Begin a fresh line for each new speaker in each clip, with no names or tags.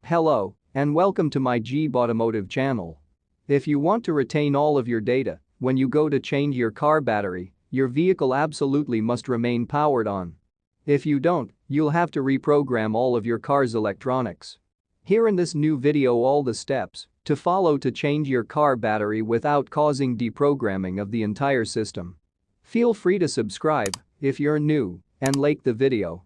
Hello, and welcome to my Jeep Automotive channel. If you want to retain all of your data, when you go to change your car battery, your vehicle absolutely must remain powered on. If you don't, you'll have to reprogram all of your car's electronics. Here in this new video all the steps to follow to change your car battery without causing deprogramming of the entire system. Feel free to subscribe if you're new and like the video.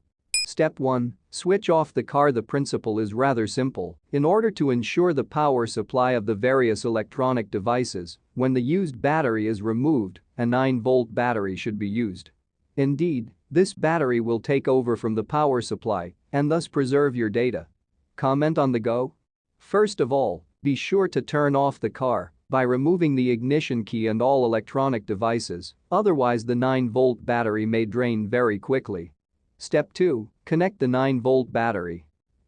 Step 1. Switch off the car. The principle is rather simple. In order to ensure the power supply of the various electronic devices, when the used battery is removed, a 9-volt battery should be used. Indeed, this battery will take over from the power supply and thus preserve your data. Comment on the go? First of all, be sure to turn off the car by removing the ignition key and all electronic devices, otherwise the 9-volt battery may drain very quickly. Step 2. Connect the 9-volt battery.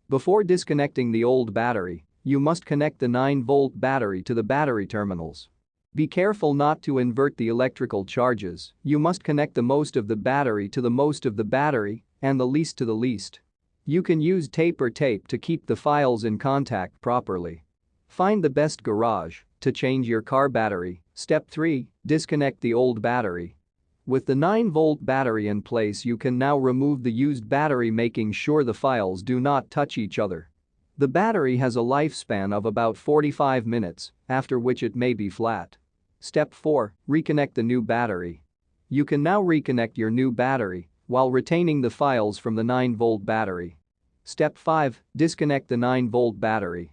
Before disconnecting the old battery, you must connect the 9-volt battery to the battery terminals. Be careful not to invert the electrical charges. You must connect the most of the battery to the most of the battery and the least to the least. You can use tape or tape to keep the files in contact properly. Find the best garage to change your car battery. Step 3. Disconnect the old battery. With the 9-volt battery in place, you can now remove the used battery, making sure the files do not touch each other. The battery has a lifespan of about 45 minutes, after which it may be flat. Step 4. Reconnect the new battery. You can now reconnect your new battery while retaining the files from the 9-volt battery. Step 5. Disconnect the 9-volt battery.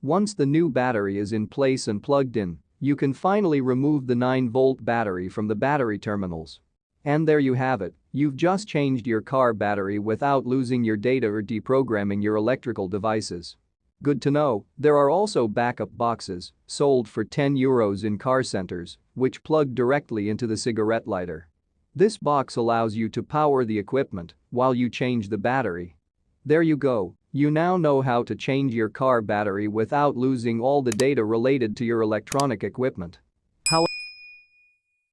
Once the new battery is in place and plugged in, you can finally remove the 9-volt battery from the battery terminals. And there you have it, you've just changed your car battery without losing your data or deprogramming your electrical devices. Good to know, there are also backup boxes sold for €10 in car centers, which plug directly into the cigarette lighter. This box allows you to power the equipment while you change the battery. There you go. You now know how to change your car battery without losing all the data related to your electronic equipment.